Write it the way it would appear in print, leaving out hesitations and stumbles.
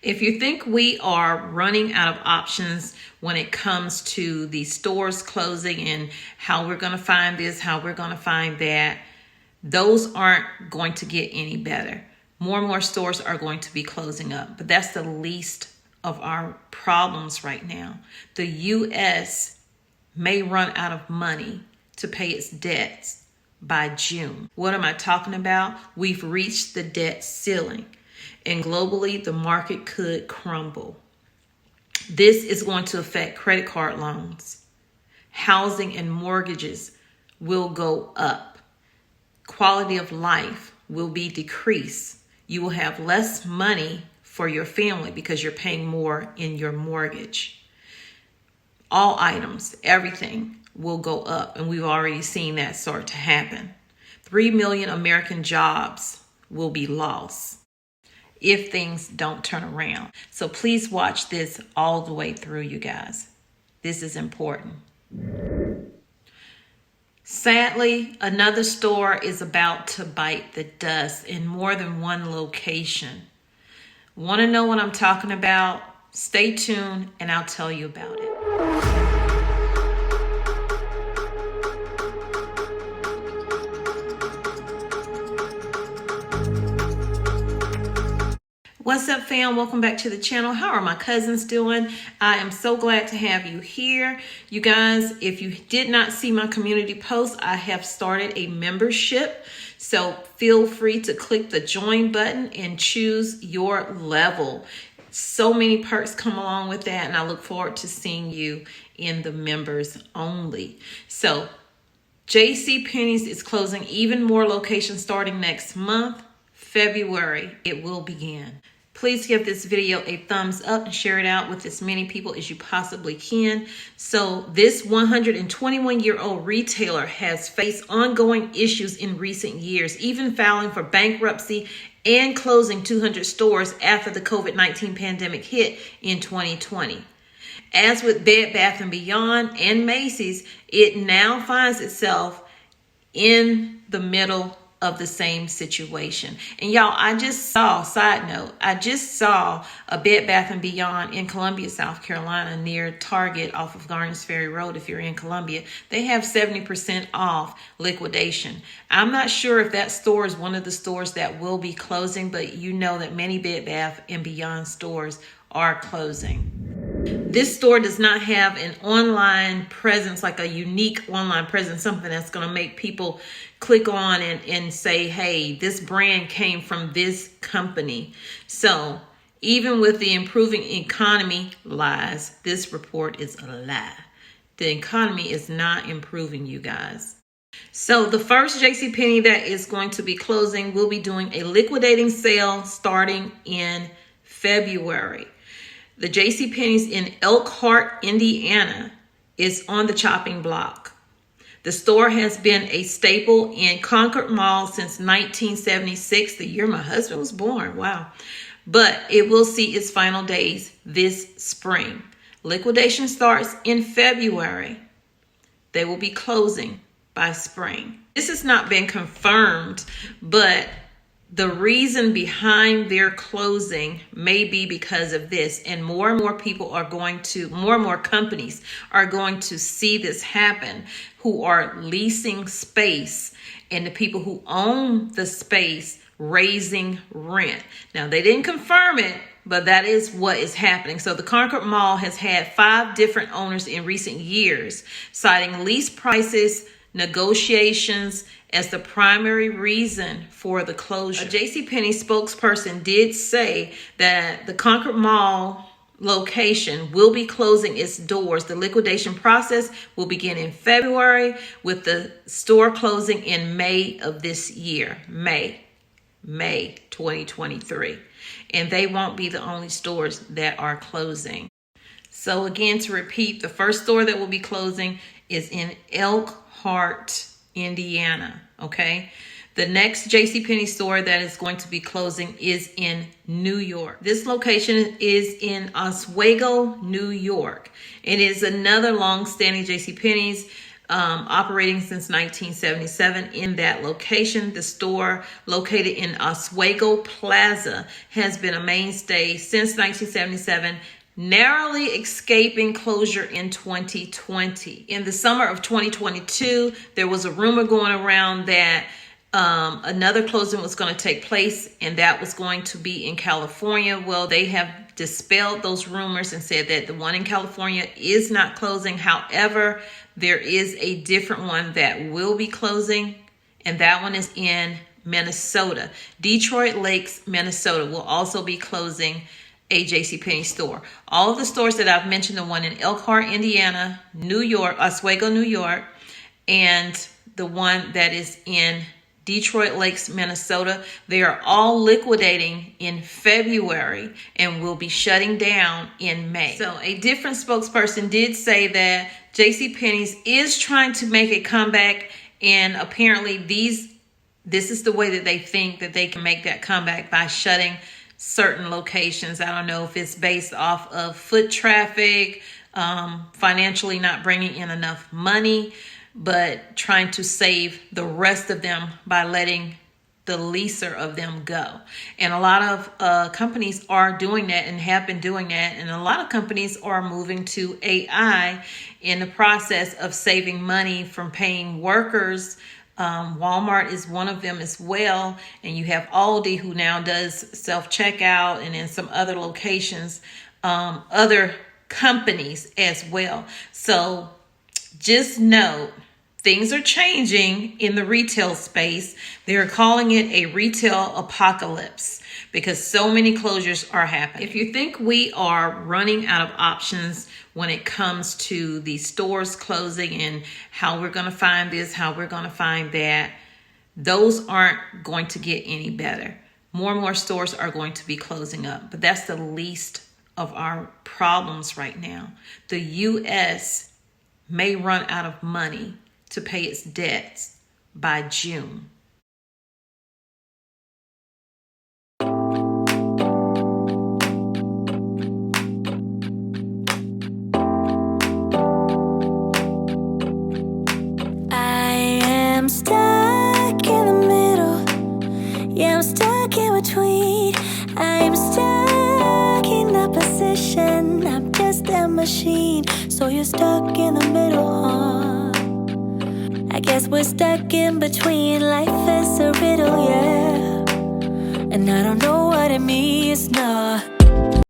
If you think we are running out of options when it comes to the stores closing and how we're going to find this, how we're going to find that, those aren't going to get any better. More and more stores are going to be closing up, but that's the least of our problems right now. The U.S. may run out of money to pay its debts by June. What am I talking about? We've reached the debt ceiling, and globally, the market could crumble. This is going to affect credit card loans. Housing and mortgages will go up. Quality of life will be decreased. You will have less money for your family because you're paying more in your mortgage. All items, everything will go up, and we've already seen that start to happen. 3 million American jobs will be lost if things don't turn around. So please watch this all the way through, you guys. This is important. Sadly, another store is about to bite the dust in more than one location. Want to know what I'm talking about? Stay tuned and I'll tell you about it. What's up, fam? Welcome back to the channel. How are my cousins doing? I am so glad to have you here. You guys, if you did not see my community post, I have started a membership. So feel free to click the join button and choose your level. So many perks come along with that, and I look forward to seeing you in the members only. So JCPenney's is closing even more locations starting next month. February, it will begin. Please give this video a thumbs up and share it out with as many people as you possibly can. So this 121-year-old retailer has faced ongoing issues in recent years, even filing for bankruptcy and closing 200 stores after the COVID-19 pandemic hit in 2020. As with Bed Bath & Beyond and Macy's, it now finds itself in the middle of the same situation. And y'all, I just saw, side note, I just saw a Bed Bath & Beyond in Columbia, South Carolina, near Target off of Gardens Ferry Road. If you're in Columbia, they have 70% off liquidation. I'm not sure if that store is one of the stores that will be closing, but you know that many Bed Bath & Beyond stores are closing. This store does not have an online presence, like a unique online presence, something that's going to make people click on and say, hey, this brand came from this company. So even with the improving economy lies, this report is a lie. The economy is not improving, you guys. So the first JCPenney that is going to be closing will be doing a liquidating sale starting in February. The JCPenney's in Elkhart, Indiana is on the chopping block. The store has been a staple in Concord Mall since 1976, the year my husband was born. Wow. But it will see its final days this spring. Liquidation starts in February. They will be closing by spring. This has not been confirmed, but the reason behind their closing may be because of this, and more people are going to, more and more companies are going to see this happen, who are leasing space, and the people who own the space raising rent. Now, they didn't confirm it, but that is what is happening. So the Concord Mall has had 5 different owners in recent years, citing lease prices, negotiations as the primary reason for the closure. A JCPenney spokesperson did say that the Concord Mall location will be closing its doors. The liquidation process will begin in February, with the store closing in May of this year, May 2023. And they won't be the only stores that are closing. So again, to repeat, the first store that will be closing is in Elkhart, Indiana, okay? The next JCPenney store that is going to be closing is in New York. This location is in Oswego, New York. It is another long-standing JCPenney's. operating since 1977 in that location. The store located in Oswego Plaza has been a mainstay since 1977, narrowly escaping closure in 2020. In the summer of 2022, there was a rumor going around that another closing was going to take place, and that was going to be in California. Well, they have dispelled those rumors and said that the one in California is not closing. However, there is a different one that will be closing, and that one is in Minnesota. Detroit Lakes, Minnesota will also be closing a JCPenney store. All of the stores that I've mentioned, the one in Elkhart, Indiana, New York, Oswego, New York, and the one that is in Detroit Lakes, Minnesota, they are all liquidating in February and will be shutting down in May. So a different spokesperson did say that JCPenney's is trying to make a comeback, and apparently this is the way that they think that they can make that comeback, by shutting certain locations. I don't know if it's based off of foot traffic, financially not bringing in enough money, but trying to save the rest of them by letting the leaser of them go. And a lot of companies are doing that and have been doing that. And a lot of companies are moving to AI in the process of saving money from paying workers. Walmart is one of them as well. And you have Aldi, who now does self-checkout, and in some other locations, other companies as well. So just note, things are changing in the retail space. They're calling it a retail apocalypse because so many closures are happening. If you think we are running out of options when it comes to the stores closing and how we're going to find this, how we're going to find that, those aren't going to get any better. More and more stores are going to be closing up, but that's the least of our problems right now. The U.S. may run out of money to pay its debts by June. I am stuck in the middle. Yeah, I'm stuck in between. I am stuck in the position. I'm just a machine. So you're stuck in the middle, huh? I guess we're stuck in between. Life is a riddle, yeah. And I don't know what it means, no.